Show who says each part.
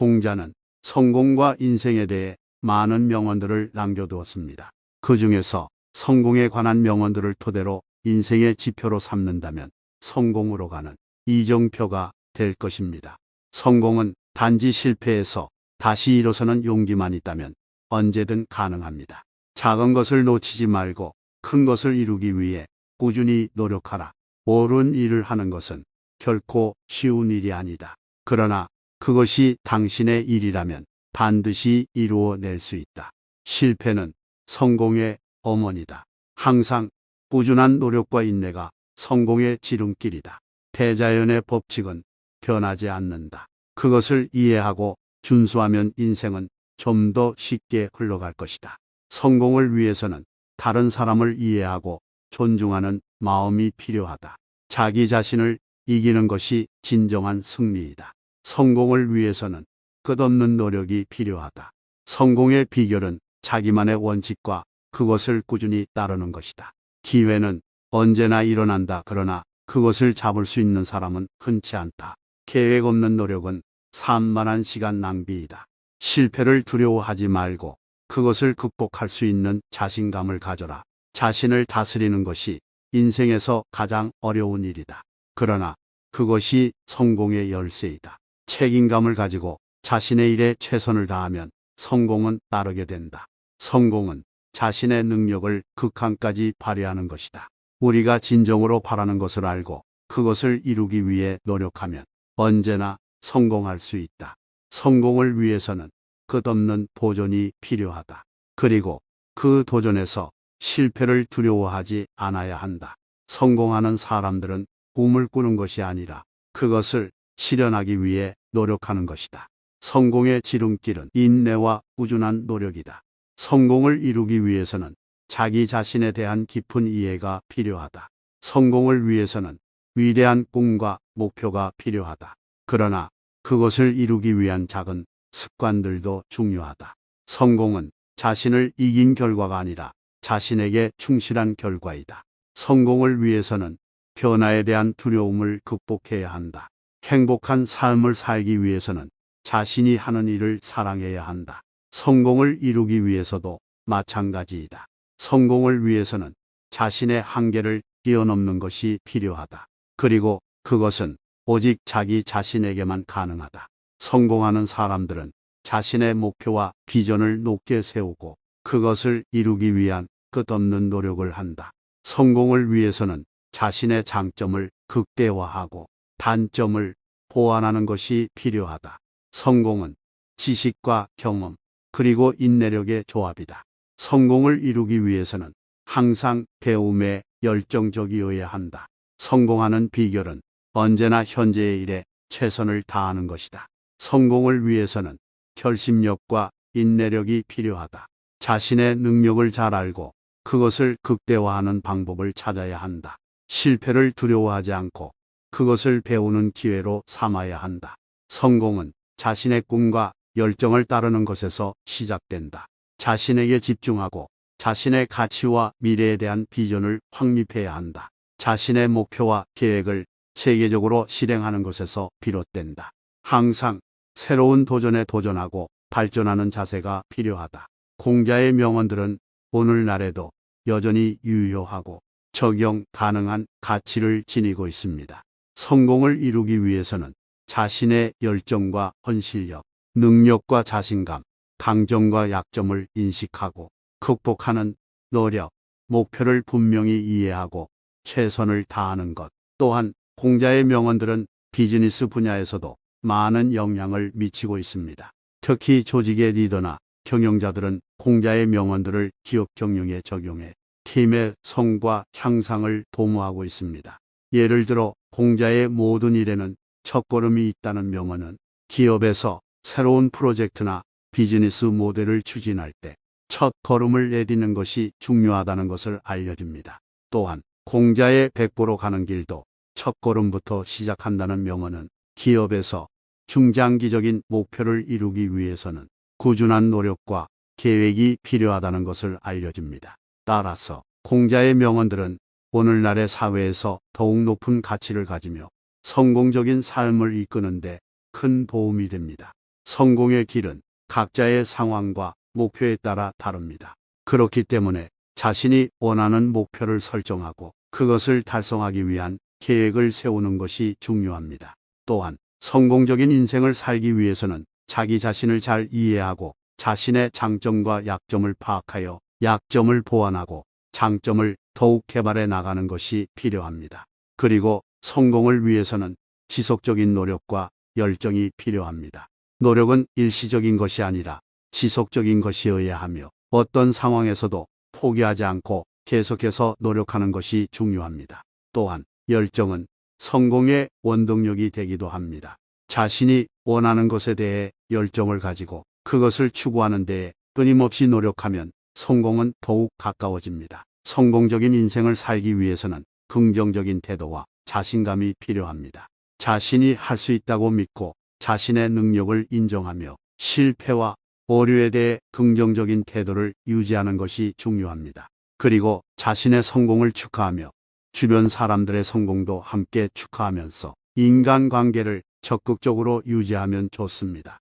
Speaker 1: 공자는 성공과 인생에 대해 많은 명언들을 남겨두었습니다. 그 중에서 성공에 관한 명언들을 토대로 인생의 지표로 삼는다면 성공으로 가는 이정표가 될 것입니다. 성공은 단지 실패해서 다시 일어서는 용기만 있다면 언제든 가능합니다. 작은 것을 놓치지 말고 큰 것을 이루기 위해 꾸준히 노력하라. 옳은 일을 하는 것은 결코 쉬운 일이 아니다. 그러나 그것이 당신의 일이라면 반드시 이루어낼 수 있다. 실패는 성공의 어머니다. 항상 꾸준한 노력과 인내가 성공의 지름길이다. 대자연의 법칙은 변하지 않는다. 그것을 이해하고 준수하면 인생은 좀 더 쉽게 흘러갈 것이다. 성공을 위해서는 다른 사람을 이해하고 존중하는 마음이 필요하다. 자기 자신을 이기는 것이 진정한 승리이다. 성공을 위해서는 끝없는 노력이 필요하다. 성공의 비결은 자기만의 원칙과 그것을 꾸준히 따르는 것이다. 기회는 언제나 일어난다. 그러나 그것을 잡을 수 있는 사람은 흔치 않다. 계획 없는 노력은 산만한 시간 낭비이다. 실패를 두려워하지 말고 그것을 극복할 수 있는 자신감을 가져라. 자신을 다스리는 것이 인생에서 가장 어려운 일이다. 그러나 그것이 성공의 열쇠이다. 책임감을 가지고 자신의 일에 최선을 다하면 성공은 따르게 된다. 성공은 자신의 능력을 극한까지 발휘하는 것이다. 우리가 진정으로 바라는 것을 알고 그것을 이루기 위해 노력하면 언제나 성공할 수 있다. 성공을 위해서는 끝없는 도전이 필요하다. 그리고 그 도전에서 실패를 두려워하지 않아야 한다. 성공하는 사람들은 꿈을 꾸는 것이 아니라 그것을 실현하기 위해 노력하는 것이다. 성공의 지름길은 인내와 꾸준한 노력이다. 성공을 이루기 위해서는 자기 자신에 대한 깊은 이해가 필요하다. 성공을 위해서는 위대한 꿈과 목표가 필요하다. 그러나 그것을 이루기 위한 작은 습관들도 중요하다. 성공은 자신을 이긴 결과가 아니라 자신에게 충실한 결과이다. 성공을 위해서는 변화에 대한 두려움을 극복해야 한다. 행복한 삶을 살기 위해서는 자신이 하는 일을 사랑해야 한다. 성공을 이루기 위해서도 마찬가지이다. 성공을 위해서는 자신의 한계를 뛰어넘는 것이 필요하다. 그리고 그것은 오직 자기 자신에게만 가능하다. 성공하는 사람들은 자신의 목표와 비전을 높게 세우고 그것을 이루기 위한 끝없는 노력을 한다. 성공을 위해서는 자신의 장점을 극대화하고 단점을 보완하는 것이 필요하다. 성공은 지식과 경험, 그리고 인내력의 조합이다. 성공을 이루기 위해서는 항상 배움에 열정적이어야 한다. 성공하는 비결은 언제나 현재의 일에 최선을 다하는 것이다. 성공을 위해서는 결심력과 인내력이 필요하다. 자신의 능력을 잘 알고 그것을 극대화하는 방법을 찾아야 한다. 실패를 두려워하지 않고 그것을 배우는 기회로 삼아야 한다. 성공은 자신의 꿈과 열정을 따르는 것에서 시작된다. 자신에게 집중하고 자신의 가치와 미래에 대한 비전을 확립해야 한다. 자신의 목표와 계획을 체계적으로 실행하는 것에서 비롯된다. 항상 새로운 도전에 도전하고 발전하는 자세가 필요하다. 공자의 명언들은 오늘날에도 여전히 유효하고 적용 가능한 가치를 지니고 있습니다. 성공을 이루기 위해서는 자신의 열정과 헌신력, 능력과 자신감, 강점과 약점을 인식하고 극복하는 노력, 목표를 분명히 이해하고 최선을 다하는 것. 또한 공자의 명언들은 비즈니스 분야에서도 많은 영향을 미치고 있습니다. 특히 조직의 리더나 경영자들은 공자의 명언들을 기업 경영에 적용해 팀의 성과 향상을 도모하고 있습니다. 예를 들어 공자의 모든 일에는 첫걸음이 있다는 명언은 기업에서 새로운 프로젝트나 비즈니스 모델을 추진할 때 첫 걸음을 내딛는 것이 중요하다는 것을 알려줍니다. 또한 공자의 백보로 가는 길도 첫걸음부터 시작한다는 명언은 기업에서 중장기적인 목표를 이루기 위해서는 꾸준한 노력과 계획이 필요하다는 것을 알려줍니다. 따라서 공자의 명언들은 오늘날의 사회에서 더욱 높은 가치를 가지며 성공적인 삶을 이끄는 데 큰 도움이 됩니다. 성공의 길은 각자의 상황과 목표에 따라 다릅니다. 그렇기 때문에 자신이 원하는 목표를 설정하고 그것을 달성하기 위한 계획을 세우는 것이 중요합니다. 또한 성공적인 인생을 살기 위해서는 자기 자신을 잘 이해하고 자신의 장점과 약점을 파악하여 약점을 보완하고 장점을 더욱 개발해 나가는 것이 필요합니다. 그리고 성공을 위해서는 지속적인 노력과 열정이 필요합니다. 노력은 일시적인 것이 아니라 지속적인 것이어야 하며 어떤 상황에서도 포기하지 않고 계속해서 노력하는 것이 중요합니다. 또한 열정은 성공의 원동력이 되기도 합니다. 자신이 원하는 것에 대해 열정을 가지고 그것을 추구하는 데에 끊임없이 노력하면 성공은 더욱 가까워집니다. 성공적인 인생을 살기 위해서는 긍정적인 태도와 자신감이 필요합니다. 자신이 할 수 있다고 믿고 자신의 능력을 인정하며 실패와 오류에 대해 긍정적인 태도를 유지하는 것이 중요합니다. 그리고 자신의 성공을 축하하며 주변 사람들의 성공도 함께 축하하면서 인간관계를 적극적으로 유지하면 좋습니다.